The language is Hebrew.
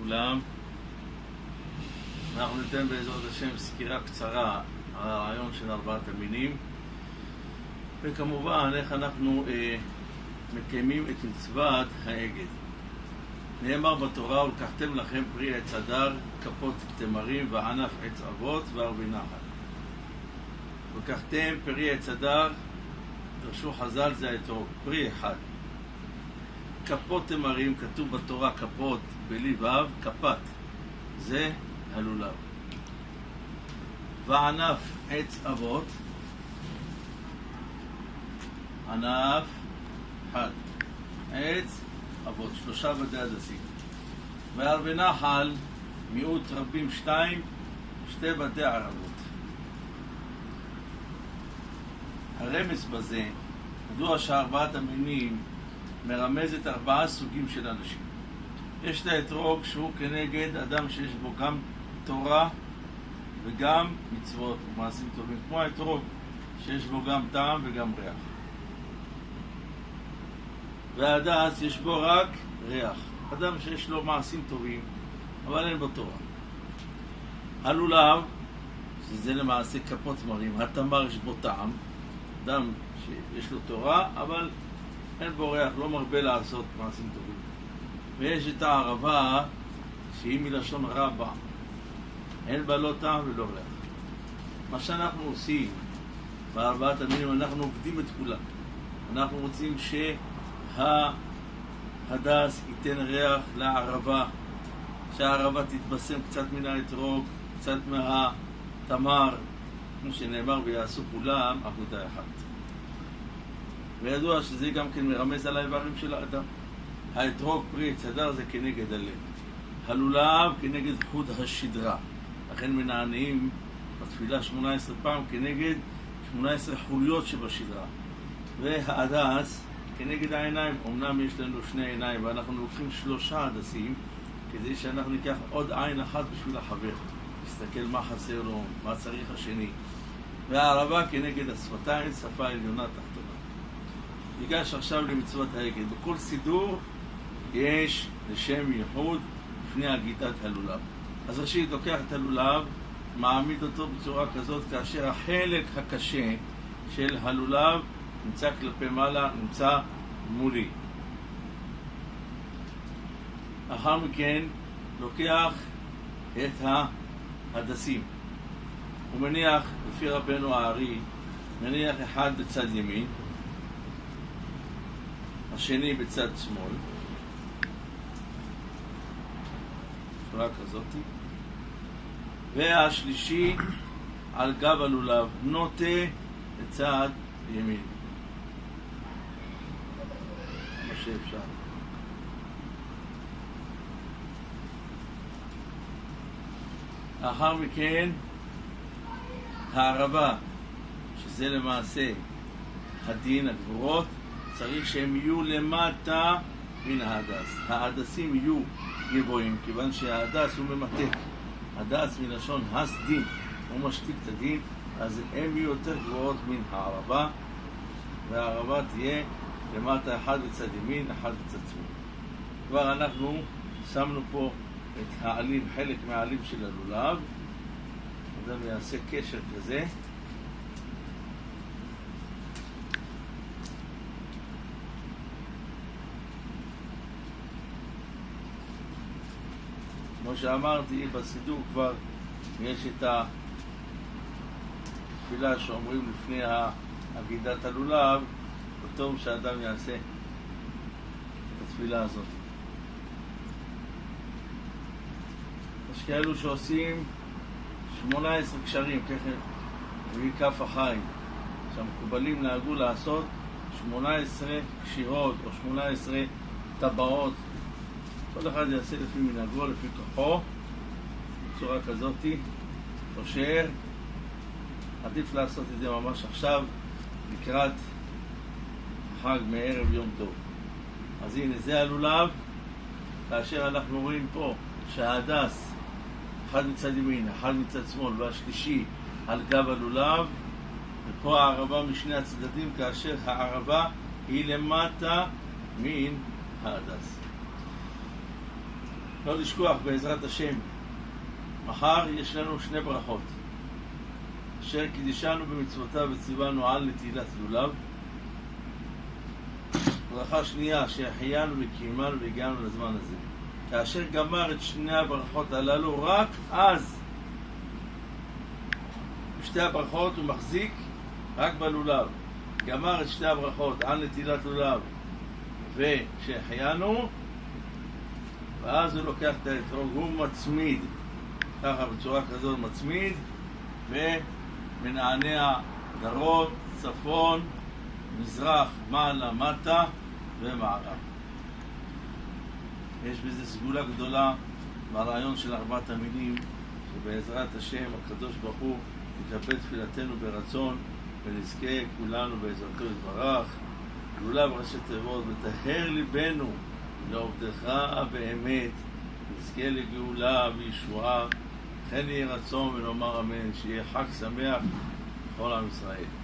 לכולם. אנחנו ניתן בעזרת השם סקירה קצרה על הרעיון של ארבעת המינים, וכמובן איך אנחנו מקיימים את מצוות העגל. נאמר בתורה, ולקחתם לכם פרי עץ הדר, כפות תמרים וענף עץ אבות וערבי נחל. ולקחתם פרי עץ הדר, דרשו חז"ל, זה האתרוג, פרי אחד. כפות תמרים, כתוב בתורה כפות בלי ו', כפת, זה הלולב. וענף עץ אבות, ענף אחד, עץ אבות, 3 בדי הדסים. וערבי נחל, מיעוט רבים 2, 2 בדי ערבות. הרמז בזה, מדוע שארבעת המינים מרמזת 4 סוגים של אנשים. יש את האתרוג שהוא כנגד אדם שיש בו גם תורה וגם מצוות ומעשים טובים, כמו האתרוג שיש בו גם טעם וגם ריח. וההדס יש בו רק ריח, אדם שיש לו מעשים טובים אבל אין בו תורה. הלולב, שזה למעשה כפות תמרים, התמר יש בו טעם, אדם שיש לו תורה אבל אין בו ריח, לא מרבה לעשות מעשים טובים. ויש את הערבה שהיא מלשון רבה, אין בה לא טעם ולא ריח. מה שאנחנו עושים בארבעת המינים, אנחנו עובדים את כולם. אנחנו רוצים שההדס ייתן ריח לערבה, שהערבה תתבשם קצת מן האתרוג, קצת מהתמר, כמו שנאמר, ויעשו כולם עבודה אחת. וידוע שזה גם כן מרמז על האיברים של האדם. האתרוג פרי עץ הדר זה כנגד הלב, הלולב כנגד חוד השדרה, לכן מנענעים בתפילה 18 פעם כנגד 18 חוליות שבשדרה. וההדס כנגד העיניים, אמנם יש לנו 2 עיניים ואנחנו לוקחים 3 הדסים כדי שאנחנו ניקח עוד עין אחת בשביל החבר, נסתכל מה חסר לו, מה צריך השני. והערבה כנגד השפתיים, שפה עליונה תחתונה. ניגש עכשיו למצוות העגל. בכל סידור יש לשם ייחוד לפני הגידת הלולב. אז ראשית לוקח את הלולב, מעמיד אותו בצורה כזאת, כאשר החלק הקשה של הלולב נמצא כלפי מעלה, נמצא מולי. אחר מכן לוקח את ההדסים. הוא מניח, לפי רבנו הארי, מניח אחד בצד ימין, השני בצד שמאל, שורה כזאת, והשלישי על גב הלולב, נוטה בצד ימין, מה שאפשר. לאחר מכן הערבה, שזה למעשה הדין, הגבורות, צריך שהם יהיו למטה מן ההדס. ההדסים יהיו גבוהים, כיוון שההדס הוא ממתק. הדס מלשון הס דין, הוא משתיק את הדין, אז הם יהיו יותר גבוהות מן הערבה, והערבה תהיה למטה, אחד בצד ימין, אחד בצד שמאל. כבר אנחנו שמנו פה את העלים, חלק מהעלים של הלולב. אדם יעשה קשר כזה. כמו שאמרתי, בסידור כבר יש את התפילה שאומרים לפני הגידת הלולב, וטוב שאדם יעשה את התפילה הזאת. יש כאלו שעושים 18 קשרים, ככה מביא כף החיים, שהמקובלים נהגו לעשות 18 קשירות או 18 טבעות. כל אחד יעשה לפי מנהגו, לפי כוחו, בצורה כזאת, קושר. עדיף לעשות את זה ממש עכשיו, לקראת החג מערב יום טוב. אז הנה, זה הלולב, כאשר אנחנו רואים פה שההדס, אחד מצד ימין, אחד מצד שמאל, והשלישי על גב הלולב, ופה הערבה משני הצדדים, כאשר הערבה היא למטה מן ההדס. לא לשכוח בעזרת השם, מחר יש לנו 2 ברכות. אשר קידשנו במצוותיו וציוונו על נטילת לולב. ברכה שנייה, שהחיינו וקיימנו והגענו לזמן הזה. כאשר גמר את 2 הברכות הללו, רק אז, בשתי הברכות הוא מחזיק רק בלולב. גמר את 2 הברכות על נטילת לולב ושהחיינו, ואז הוא לוקח את האתרוג, הוא מצמיד, ככה בצורה כזאת מצמיד, ומנענע דרום, צפון, מזרח, מעלה, מטה ומערב. יש בזה סגולה גדולה ברעיון של 4 המינים, שבעזרת השם הקדוש ברוך הוא יקבל תפילתנו ברצון, ונזכה כולנו בעזרתו יתברך. גאולה בראשי תיבות, וטהר ליבנו לעובדך באמת, נזכה לגאולה וישועה. כן יהיה רצון ונאמר אמן, שיהיה חג שמח לכל עם ישראל.